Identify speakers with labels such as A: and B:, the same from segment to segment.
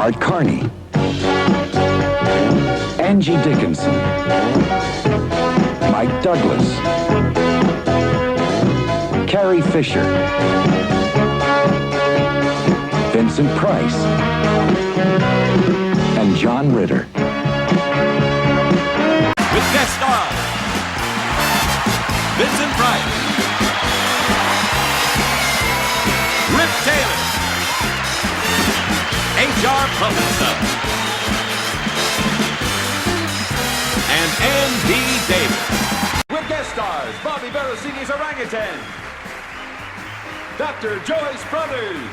A: Art Carney, Angie Dickinson, Mike Douglas, Carrie Fisher, Vincent Price, and John Ritter.
B: With guest stars, Vincent Price, Rip Taylor, H.R. Pufnstuf, and Ann B. Davis. With guest stars, Bobby Berosini's Orangutan, Dr. Joyce Brothers,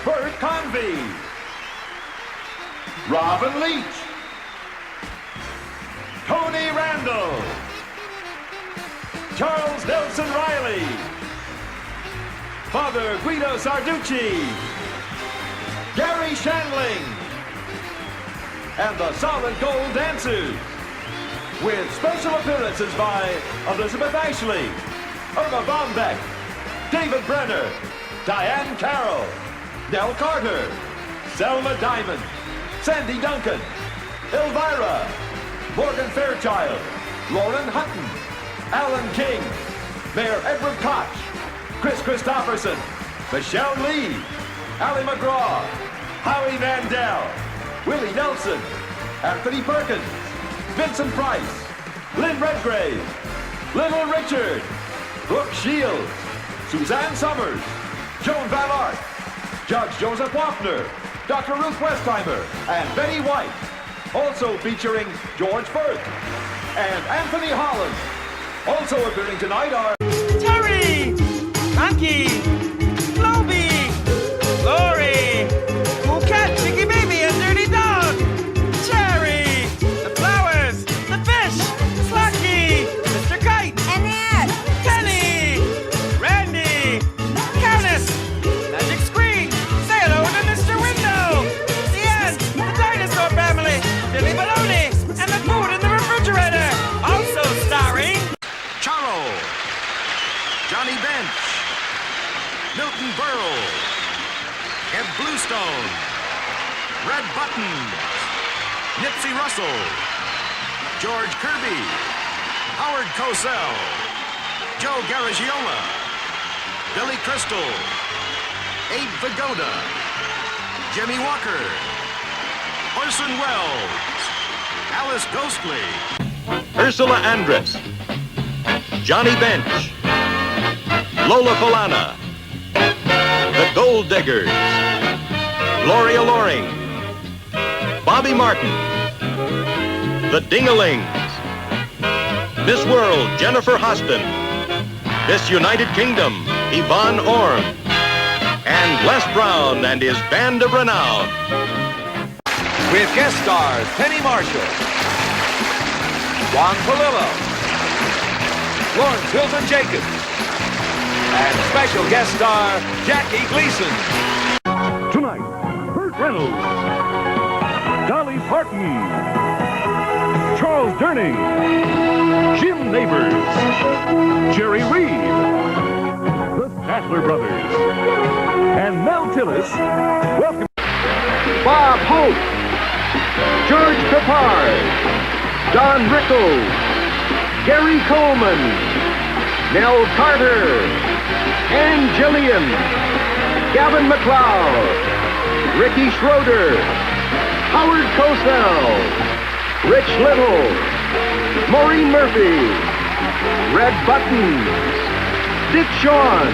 B: Bert Convy, Robin Leach, Tony Randall, Charles Nelson Riley, Father Guido Sarducci, Gary Shandling, and the Solid Gold Dancers, with special appearances by Elizabeth Ashley, Irma Bombeck, David Brenner, Diane Carroll, Nell Carter, Selma Diamond, Sandy Duncan, Elvira, Morgan Fairchild, Lauren Hutton, Alan King, Mayor Edward Koch, Chris Christopherson, Michelle Lee, Allie McGraw, Howie Mandel, Willie Nelson, Anthony Perkins, Vincent Price, Lynn Redgrave, Little Richard, Brooke Shields, Suzanne Summers, Joan Van Art, Judge Joseph Wapner, Dr. Ruth Westheimer, and Betty White. Also featuring George Firth and Anthony Holland. Also appearing tonight are
C: Terry, Monkey, Globy, Lori, Cat, Chicky Baby, and Dirty Dog, Cherry, the Flowers, the Fish, Slucky, Mr. Kite,
D: Annette,
C: Kenny, Randy, Countess, Magic Screen, say hello to Mr. Window, the Ant, the Dinosaur Family, Billy Baloney, and the food in the refrigerator. Also starring
B: Charo, Johnny Bench, Milton Berle, Ed Bluestone, Red Button, Nipsey Russell, George Kirby, Howard Cosell, Joe Garagiola, Billy Crystal, Abe Vigoda, Jimmy Walker, Orson Welles, Alice Ghostly, Ursula Andress, Johnny Bench, Lola Falana, The Gold Diggers, Gloria Loring, Bobby Martin, The Dingalings, Miss World Jennifer Hostin, Miss United Kingdom Yvonne Orm, and Les Brown and his band of renown. With guest stars Penny Marshall, Juan Palillo, Lawrence Hilton Jacobs, and special guest star Jackie Gleason.
E: Tonight, Burt Reynolds, Dolly Parton, Charles Durning, Jim Neighbors, Jerry Reed, the Statler Brothers, and Mel Tillis. Welcome Bob Hope, George Peppard, Don Rickles, Gary Coleman, Nell Carter, Ann Jillian, Gavin McLeod, Ricky Schroeder, Howard Cosell, Rich Little, Maureen Murphy, Red Buttons, Dick Shawn,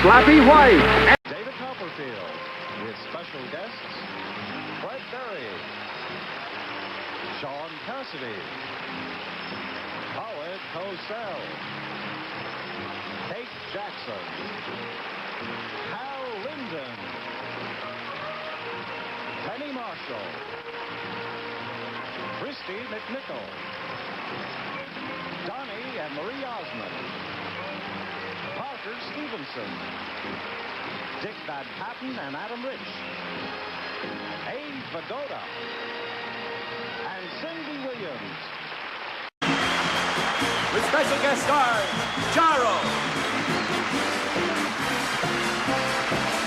E: Slappy White, and
F: David Copperfield, with special guests Fred Berry, Sean Cassidy, Howard Cosell, Kate Jackson, Hal Linden, Penny Marshall, Christy McNichol, Donnie and Marie Osmond, Parker Stevenson, Dick Van Patten and Adam Rich, Abe Vigoda, and Cindy Williams.
B: With special guest stars Charo,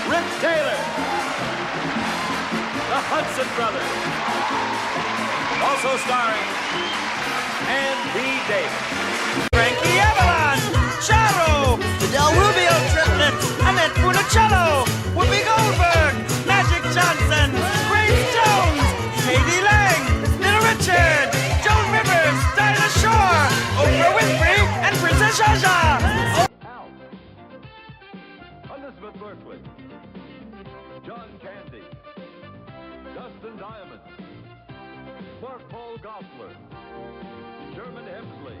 B: Rip Taylor, Olsen brothers. Also starring Ann B. Davis.
C: Frankie Avalon, Charo, the Del Rubio triplets, Annette Funicello, Whoopi Goldberg, Magic Johnson, Grace Jones, Katie Lang, Little Richard, Joan Rivers, Dinah Shore, Oprah Winfrey, and Princess Zsa Zsa.
E: Elizabeth Berkley, John Candy, Dustin Diamond, Mark Paul Gosselaar, Sherman Hemsley,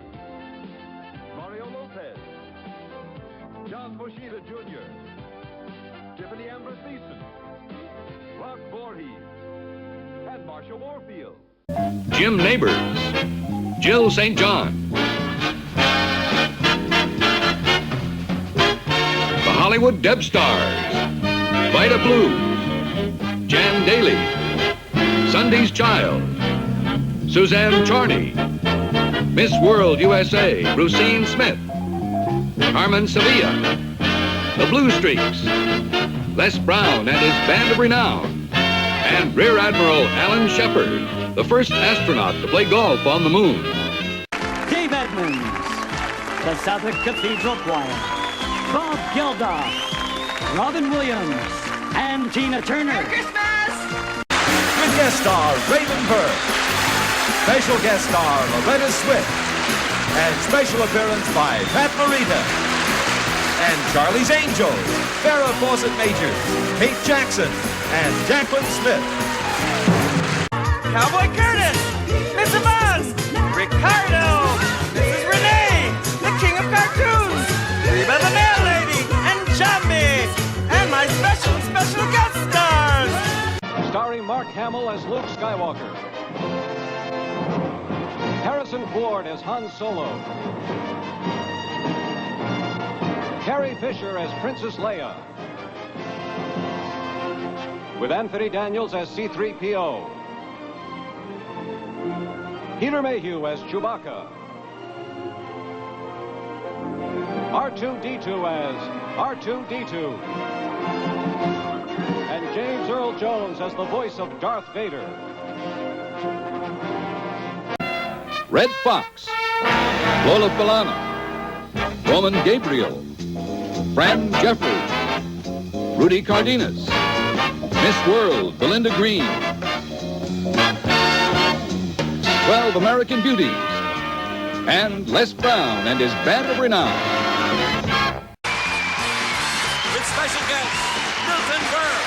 E: Mario Lopez, John Moschida Jr., Tiffany Amber Thiessen, Rock Voorhees, and Marsha Warfield.
D: Jim Neighbors, Jill St. John, the Hollywood Deb Stars, Vida Blue, Jan Daly, Sunday's Child, Suzanne Charney, Miss World USA, Brucine Smith, Carmen Sevilla, the Blue Streaks, Les Brown and his Band of Renown, and Rear Admiral Alan Shepard, the first astronaut to play golf on the moon.
G: Dave Edmonds, the Southwark Cathedral Choir, Bob Geldof, Robin Williams, and Tina Turner.
B: With guest star Raymond Burr, special guest star Loretta Swift, and special appearance by Pat Morita, and Charlie's Angels, Farrah Fawcett Majors, Kate Jackson, and Jacqueline Smith.
C: Cowboy Curtis, Miss Amon, Ricardo, Mrs. Renee, the King of Cartoons, Reba the Mail Lady, and Jambi, and my special guest stars.
H: Starring Mark Hamill as Luke Skywalker, Harrison Ford as Han Solo, Carrie Fisher as Princess Leia, with Anthony Daniels as C-3PO, Peter Mayhew as Chewbacca, R2-D2 as R2-D2, and James Earl Jones as the voice of Darth Vader.
D: Red Fox, Lola Falana, Roman Gabriel, Fran Jeffers, Rudy Cardenas, Miss World, Belinda Green, 12 American Beauties, and Les Brown and his Band of Renown.
B: With special guests Milton Berle,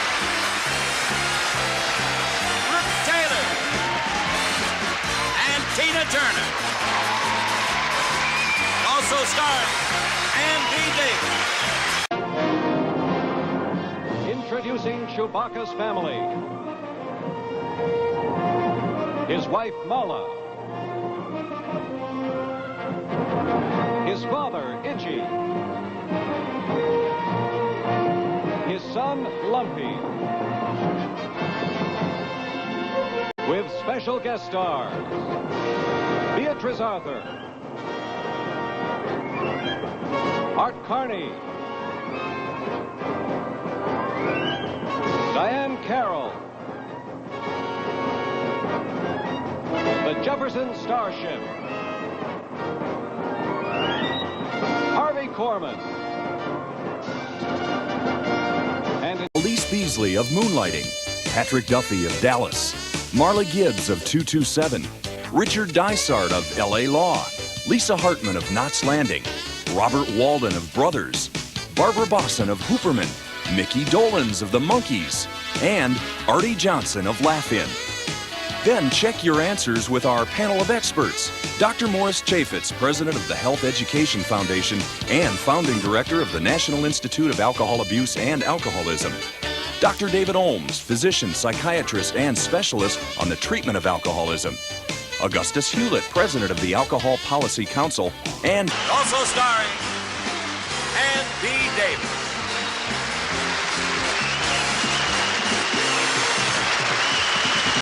B: Brooke Taylor, and Tina Turner. Also starring Ann B. Davis.
H: Introducing Chewbacca's family. His wife, Mala. His father, Itchy. His son, Lumpy. With special guest stars, Beatrice Arthur, Art Carney, Diane Carroll, the Jefferson Starship, Harvey Korman, and
I: Elise Beasley of Moonlighting, Patrick Duffy of Dallas, Marla Gibbs of 227, Richard Dysart of L.A. Law, Lisa Hartman of Knots Landing, Robert Walden of Brothers, Barbara Bosson of Hooperman, Mickey Dolans of The Monkees, and Artie Johnson of Laugh-In. Then check your answers with our panel of experts. Dr. Morris Chaffetz, president of the Health Education Foundation and founding director of the National Institute of Alcohol Abuse and Alcoholism. Dr. David Olms, physician, psychiatrist, and specialist on the treatment of alcoholism. Augustus Hewlett, president of the Alcohol Policy Council, and
B: Also starring Ann B. Davis.